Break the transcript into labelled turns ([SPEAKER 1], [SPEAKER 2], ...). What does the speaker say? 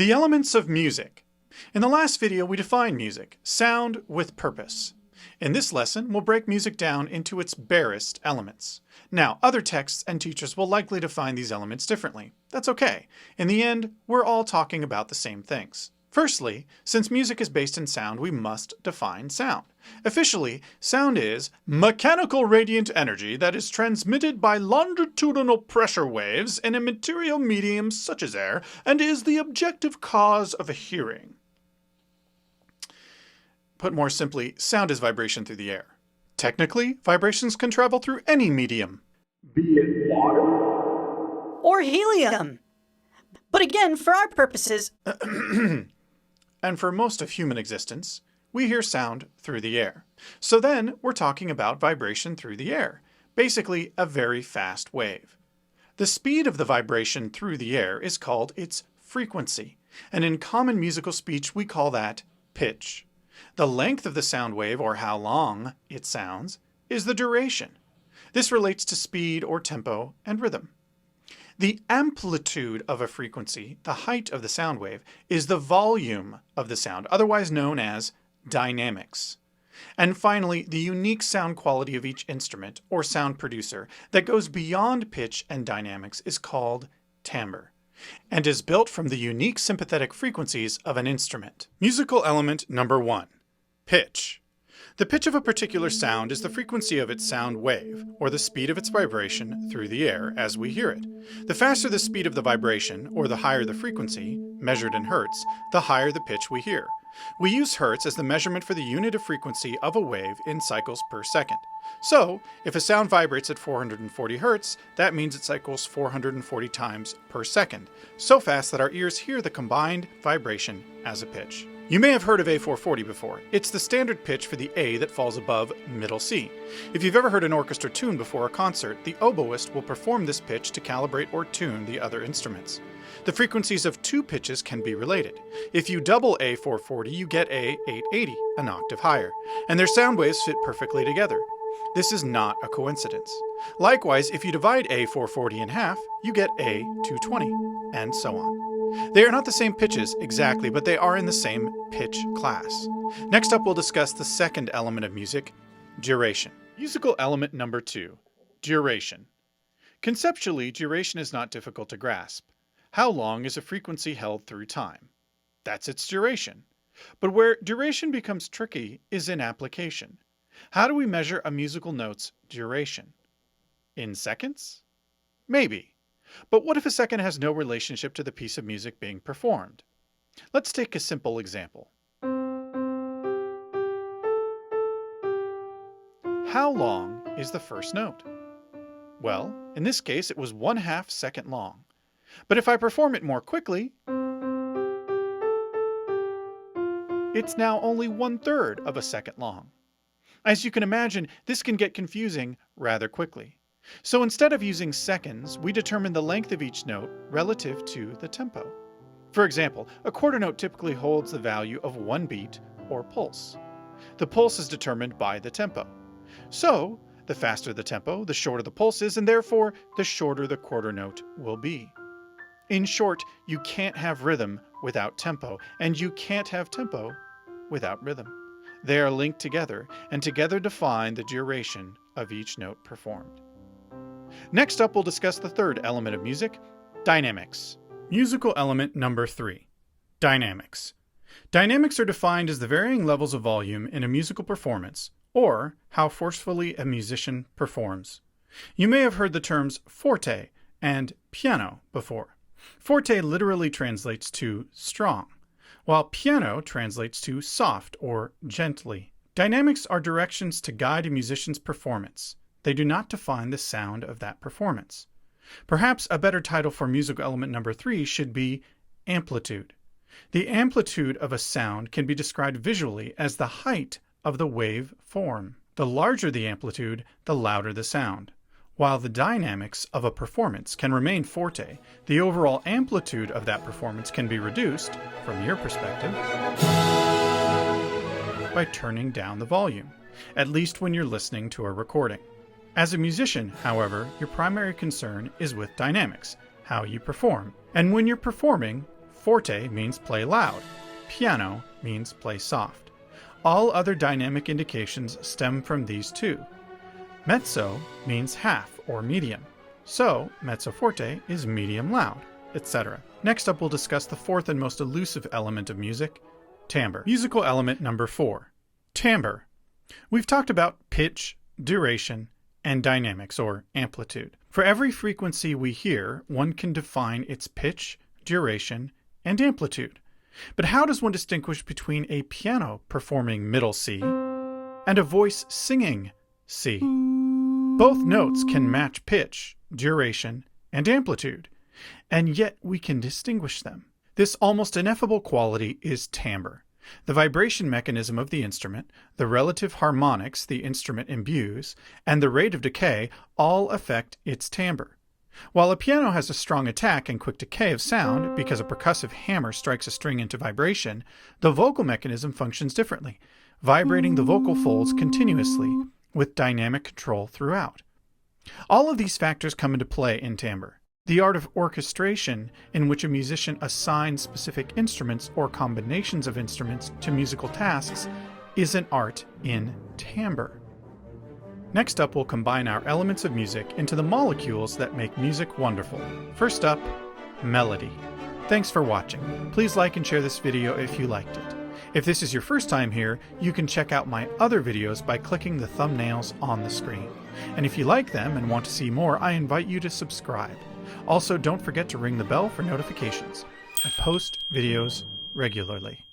[SPEAKER 1] The elements of music. In the last video, we defined music, sound with purpose. In this lesson, we'll break music down into its barest elements. Now, other texts and teachers will likely define these elements differently. That's okay. In the end, we're all talking about the same things. Firstly, since music is based in sound, we must define sound. Officially, sound is mechanical radiant energy that is transmitted by longitudinal pressure waves in a material medium such as air and is the objective cause of a hearing. Put more simply, sound is vibration through the air. Technically, vibrations can travel through any medium,
[SPEAKER 2] be it water
[SPEAKER 3] or helium. But again, for our purposes,
[SPEAKER 1] and for most of human existence, we hear sound through the air. So then we're talking about vibration through the air, basically a very fast wave. The speed of the vibration through the air is called its frequency, and in common musical speech we call that pitch. The length of the sound wave, or how long it sounds, is the duration. This relates to speed or tempo and rhythm. The amplitude of a frequency, the height of the sound wave, is the volume of the sound, otherwise known as dynamics. And finally, the unique sound quality of each instrument or sound producer that goes beyond pitch and dynamics is called timbre, and is built from the unique sympathetic frequencies of an instrument. Musical element number 1, pitch. The pitch of a particular sound is the frequency of its sound wave, or the speed of its vibration through the air as we hear it. The faster the speed of the vibration, or the higher the frequency, measured in hertz, the higher the pitch we hear. We use hertz as the measurement for the unit of frequency of a wave in cycles per second. So, if a sound vibrates at 440 hertz, that means it cycles 440 times per second, so fast that our ears hear the combined vibration as a pitch. You may have heard of A440 before. It's the standard pitch for the A that falls above middle C. If you've ever heard an orchestra tune before a concert, the oboist will perform this pitch to calibrate or tune the other instruments. The frequencies of two pitches can be related. If you double A440, you get A880, an octave higher, and their sound waves fit perfectly together. This is not a coincidence. Likewise, if you divide A440 in half, you get A220, and so on. They are not the same pitches exactly, but they are in the same pitch class. Next up, we'll discuss the second element of music, duration. Musical element number 2, duration. Conceptually, duration is not difficult to grasp. How long is a frequency held through time? That's its duration. But where duration becomes tricky is in application. How do we measure a musical note's duration? In seconds? Maybe. But what if a second has no relationship to the piece of music being performed? Let's take a simple example. How long is the first note? Well, in this case it was 1/2 second long. But if I perform it more quickly, it's now only 1/3 of a second long. As you can imagine, this can get confusing rather quickly. So instead of using seconds, we determine the length of each note relative to the tempo. For example, a quarter note typically holds the value of 1 beat or pulse. The pulse is determined by the tempo. So, the faster the tempo, the shorter the pulse is, and therefore, the shorter the quarter note will be. In short, you can't have rhythm without tempo, and you can't have tempo without rhythm. They are linked together, and together define the duration of each note performed. Next up, we'll discuss the third element of music, dynamics. Musical element number 3, dynamics. Dynamics are defined as the varying levels of volume in a musical performance, or how forcefully a musician performs. You may have heard the terms forte and piano before. Forte literally translates to strong, while piano translates to soft or gently. Dynamics are directions to guide a musician's performance. They do not define the sound of that performance. Perhaps a better title for musical element number 3 should be amplitude. The amplitude of a sound can be described visually as the height of the wave form. The larger the amplitude, the louder the sound. While the dynamics of a performance can remain forte, the overall amplitude of that performance can be reduced, from your perspective, by turning down the volume, at least when you're listening to a recording. As a musician, however, your primary concern is with dynamics, how you perform. And when you're performing, Forte means play loud. Piano means play soft. All other dynamic indications stem from these two. Mezzo means half or medium. So, mezzo forte is medium loud, etc. Next up, we'll discuss the fourth and most elusive element of music, timbre. Musical element number 4, timbre. We've talked about pitch, duration, and dynamics, or amplitude. For every frequency we hear, one can define its pitch, duration, and amplitude. But how does one distinguish between a piano performing middle C and a voice singing C? Both notes can match pitch, duration, and amplitude, and yet we can distinguish them. This almost ineffable quality is timbre, the vibration mechanism of the instrument, the relative harmonics the instrument imbues, and the rate of decay all affect its timbre. While a piano has a strong attack and quick decay of sound because a percussive hammer strikes a string into vibration, the vocal mechanism functions differently, vibrating the vocal folds continuously with dynamic control throughout. All of these factors come into play in timbre. The art of orchestration, in which a musician assigns specific instruments or combinations of instruments to musical tasks, is an art in timbre. Next up, we'll combine our elements of music into the molecules that make music wonderful. First up, melody. Thanks for watching. Please like and share this video if you liked it. If this is your first time here, you can check out my other videos by clicking the thumbnails on the screen. And if you like them and want to see more, I invite you to subscribe. Also, don't forget to ring the bell for notifications. I post videos regularly.